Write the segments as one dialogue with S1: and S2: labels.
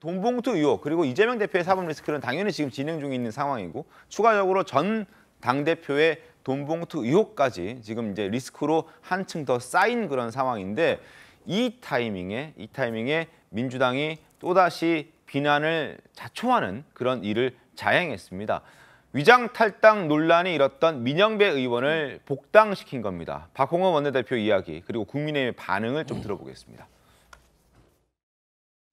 S1: 돈봉투 의혹 그리고 이재명 대표의 사법 리스크는 당연히 지금 진행 중에 있는 상황이고 추가적으로 전 당대표의 돈봉투 의혹까지 지금 이제 리스크로 한층 더 쌓인 그런 상황인데 이 타이밍에 민주당이 또다시 비난을 자초하는 그런 일을 자행했습니다. 위장 탈당 논란이 일었던 민영배 의원을 복당시킨 겁니다. 박홍원 원내대표 이야기 그리고 국민의힘의 반응을 좀 들어보겠습니다.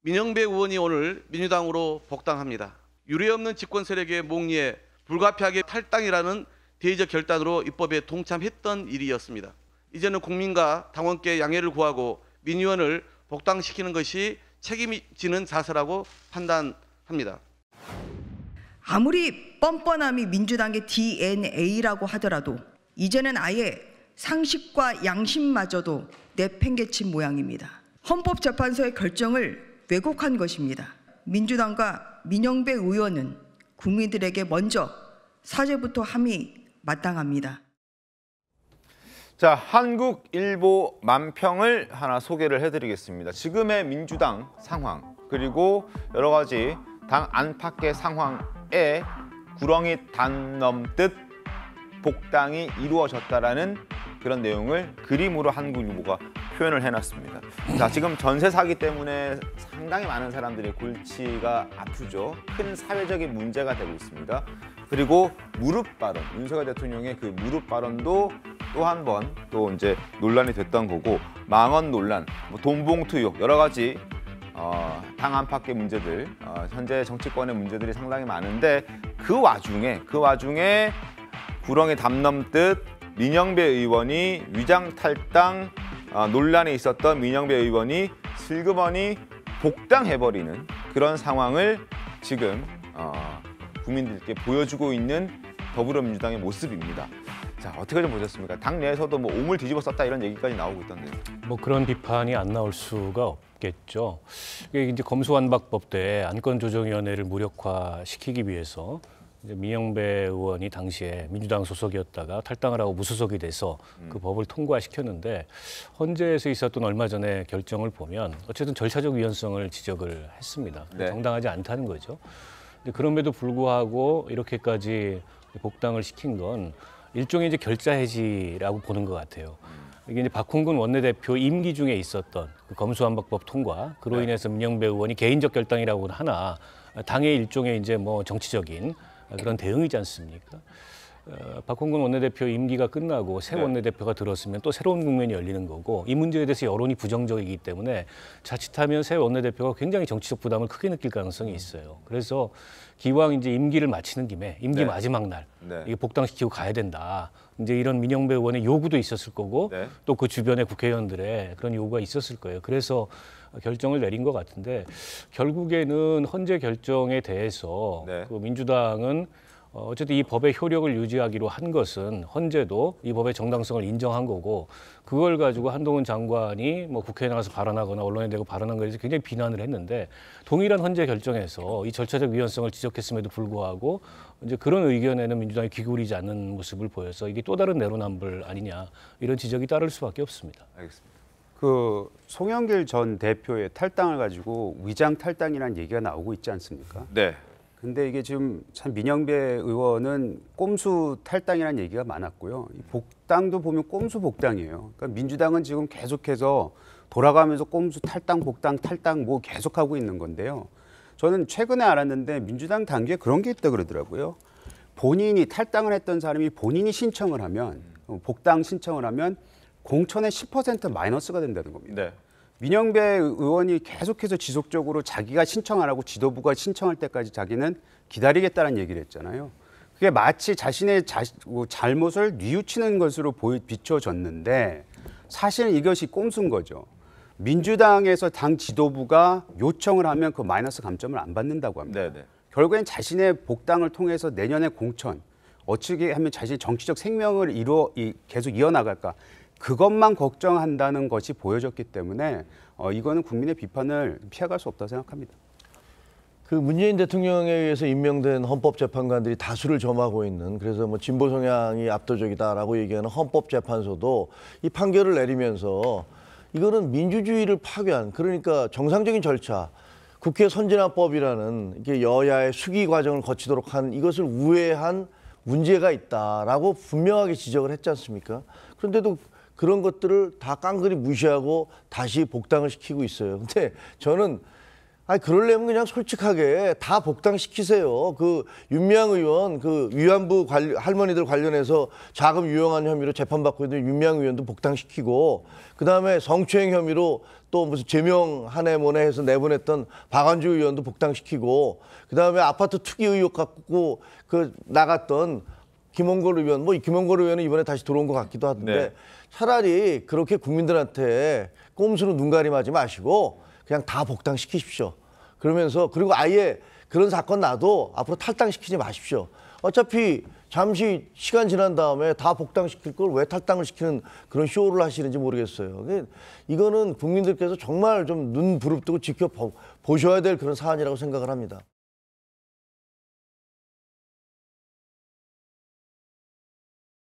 S2: 민영배 의원이 오늘 민주당으로 복당합니다. 유례없는 집권 세력의 목리에 불가피하게 탈당이라는 대의적 결단으로 입법에 동참했던 일이었습니다. 이제는 국민과 당원께 양해를 구하고 민 의원을 복당시키는 것이 책임지는 자세라고 판단합니다.
S3: 아무리 뻔뻔함이 민주당의 DNA라고 하더라도 이제는 아예 상식과 양심마저도 내팽개친 모양입니다. 헌법재판소의 결정을 왜곡한 것입니다. 민주당과 민영배 의원은 국민들에게 먼저 사죄부터 함이 마땅합니다.
S1: 자, 한국일보 만평을 하나 소개를 해드리겠습니다. 지금의 민주당 상황 그리고 여러 가지 당 안팎의 상황에 구렁이 단 넘듯 복당이 이루어졌다라는 그런 내용을 그림으로 한국일보가 표현을 해놨습니다. 자, 지금 전세 사기 때문에 상당히 많은 사람들의 골치가 아프죠. 큰 사회적인 문제가 되고 있습니다. 그리고 무릎 발언, 윤석열 대통령의 그 무릎 발언도 또 한 번 또 이제 논란이 됐던 거고 망언 논란, 뭐 돈봉투 의혹 여러 가지 당 안팎의 문제들, 현재 정치권의 문제들이 상당히 많은데 그 와중에 구렁이 담 넘듯 민영배 의원이 위장 탈당 논란이 있었던 민영배 의원이 슬그머니 복당해버리는 그런 상황을 지금 국민들께 보여주고 있는 더불어민주당의 모습입니다. 자, 어떻게 좀 보셨습니까? 당 내에서도 뭐 옴을 뒤집어 썼다 이런 얘기까지 나오고 있던데요.
S4: 뭐 그런 비판이 안 나올 수가 없겠죠. 이게 이제 검수완박법 때 안건조정위원회를 무력화시키기 위해서 이제 민영배 의원이 당시에 민주당 소속이었다가 탈당을 하고 무소속이 돼서 그 법을 통과시켰는데 헌재에서 있었던 얼마 전에 결정을 보면 어쨌든 절차적 위헌성을 지적을 했습니다.
S1: 네.
S4: 정당하지 않다는 거죠. 근데 그럼에도 불구하고 이렇게까지 복당을 시킨 건 일종의 이제 결자 해지라고 보는 것 같아요. 이게 이제 박홍근 원내대표 임기 중에 있었던 그 검수완박법 통과, 그로 인해서 민영배 의원이 개인적 결당이라고는 하나 당의 일종의 이제 뭐 정치적인 그런 대응이지 않습니까? 박홍근 원내대표 임기가 끝나고 새 원내대표가 들었으면 또 새로운 국면이 열리는 거고 이 문제에 대해서 여론이 부정적이기 때문에 자칫하면 새 원내대표가 굉장히 정치적 부담을 크게 느낄 가능성이 있어요. 그래서 기왕 이제 임기를 마치는 김에 임기 마지막 날 이게 복당시키고 가야 된다. 이제 이런 민영배 의원의 요구도 있었을 거고 또 그 주변의 국회의원들의 그런 요구가 있었을 거예요. 그래서 결정을 내린 것 같은데 결국에는 헌재 결정에 대해서 그 민주당은 어쨌든 이 법의 효력을 유지하기로 한 것은 헌재도 이 법의 정당성을 인정한 거고 그걸 가지고 한동훈 장관이 뭐 국회에 나가서 발언하거나 언론에 대고 발언한 거에 대해서 굉장히 비난을 했는데 동일한 헌재 결정에서 이 절차적 위헌성을 지적했음에도 불구하고 이제 그런 의견에는 민주당이 귀 기울이지 않는 모습을 보여서 이게 또 다른 내로남불 아니냐 이런 지적이 따를 수밖에 없습니다.
S1: 알겠습니다.
S5: 그 송영길 전 대표의 탈당을 가지고 위장 탈당이라는 얘기가 나오고 있지 않습니까?
S1: 네.
S5: 근데 이게 지금 참 민영배 의원은 꼼수 탈당이라는 얘기가 많았고요. 이 복당도 보면 꼼수 복당이에요. 그러니까 민주당은 지금 계속해서 돌아가면서 꼼수 탈당, 복당, 탈당 뭐 계속하고 있는 건데요. 저는 최근에 알았는데 민주당 당규에 그런 게 있다 그러더라고요. 본인이 탈당을 했던 사람이 본인이 신청을 하면 복당 신청을 하면 공천의 10% 마이너스가 된다는 겁니다.
S1: 네.
S5: 민영배 의원이 계속해서 지속적으로 자기가 신청 안 하고 지도부가 신청할 때까지 자기는 기다리겠다는 얘기를 했잖아요. 그게 마치 자신의 잘못을 뉘우치는 것으로 비춰졌는데 사실은 이것이 꼼수인 거죠. 민주당에서 당 지도부가 요청을 하면 그 마이너스 감점을 안 받는다고 합니다.
S1: 네네.
S5: 결국엔 자신의 복당을 통해서 내년에 공천, 어떻게 하면 자신의 정치적 생명을 계속 이어나갈까. 그것만 걱정한다는 것이 보여졌기 때문에 이거는 국민의 비판을 피해갈 수 없다고 생각합니다.
S6: 그 문재인 대통령에 의해서 임명된 헌법재판관들이 다수를 점하고 있는 그래서 뭐 진보 성향이 압도적이다라고 얘기하는 헌법재판소도 이 판결을 내리면서 이거는 민주주의를 파괴한 그러니까 정상적인 절차 국회 선진화법이라는 이게 여야의 수기 과정을 거치도록 한 이것을 우회한 문제가 있다라고 분명하게 지적을 했지 않습니까? 그런데도 그런 것들을 다 깡그리 무시하고 다시 복당을 시키고 있어요. 근데 저는 그러려면 그냥 솔직하게 다 복당시키세요. 그 윤미향 의원 그 위안부 할머니들 관련해서 자금 유용한 혐의로 재판받고 있는 윤미향 의원도 복당시키고, 그다음에 성추행 혐의로 또 무슨 제명 한해모네 해서 내보냈던 박완주 의원도 복당시키고, 그다음에 아파트 투기 의혹 갖고 그 나갔던 김홍걸 의원, 뭐 김홍걸 의원은 이번에 다시 들어온 것 같기도 한데
S1: 네.
S6: 차라리 그렇게 국민들한테 꼼수로 눈가림하지 마시고 그냥 다 복당시키십시오. 그러면서 그리고 아예 그런 사건 나도 앞으로 탈당시키지 마십시오. 어차피 잠시 시간 지난 다음에 다 복당시킬 걸 왜 탈당을 시키는 그런 쇼를 하시는지 모르겠어요. 이거는 국민들께서 정말 좀 눈 부릅뜨고 지켜보셔야 될 그런 사안이라고 생각을 합니다.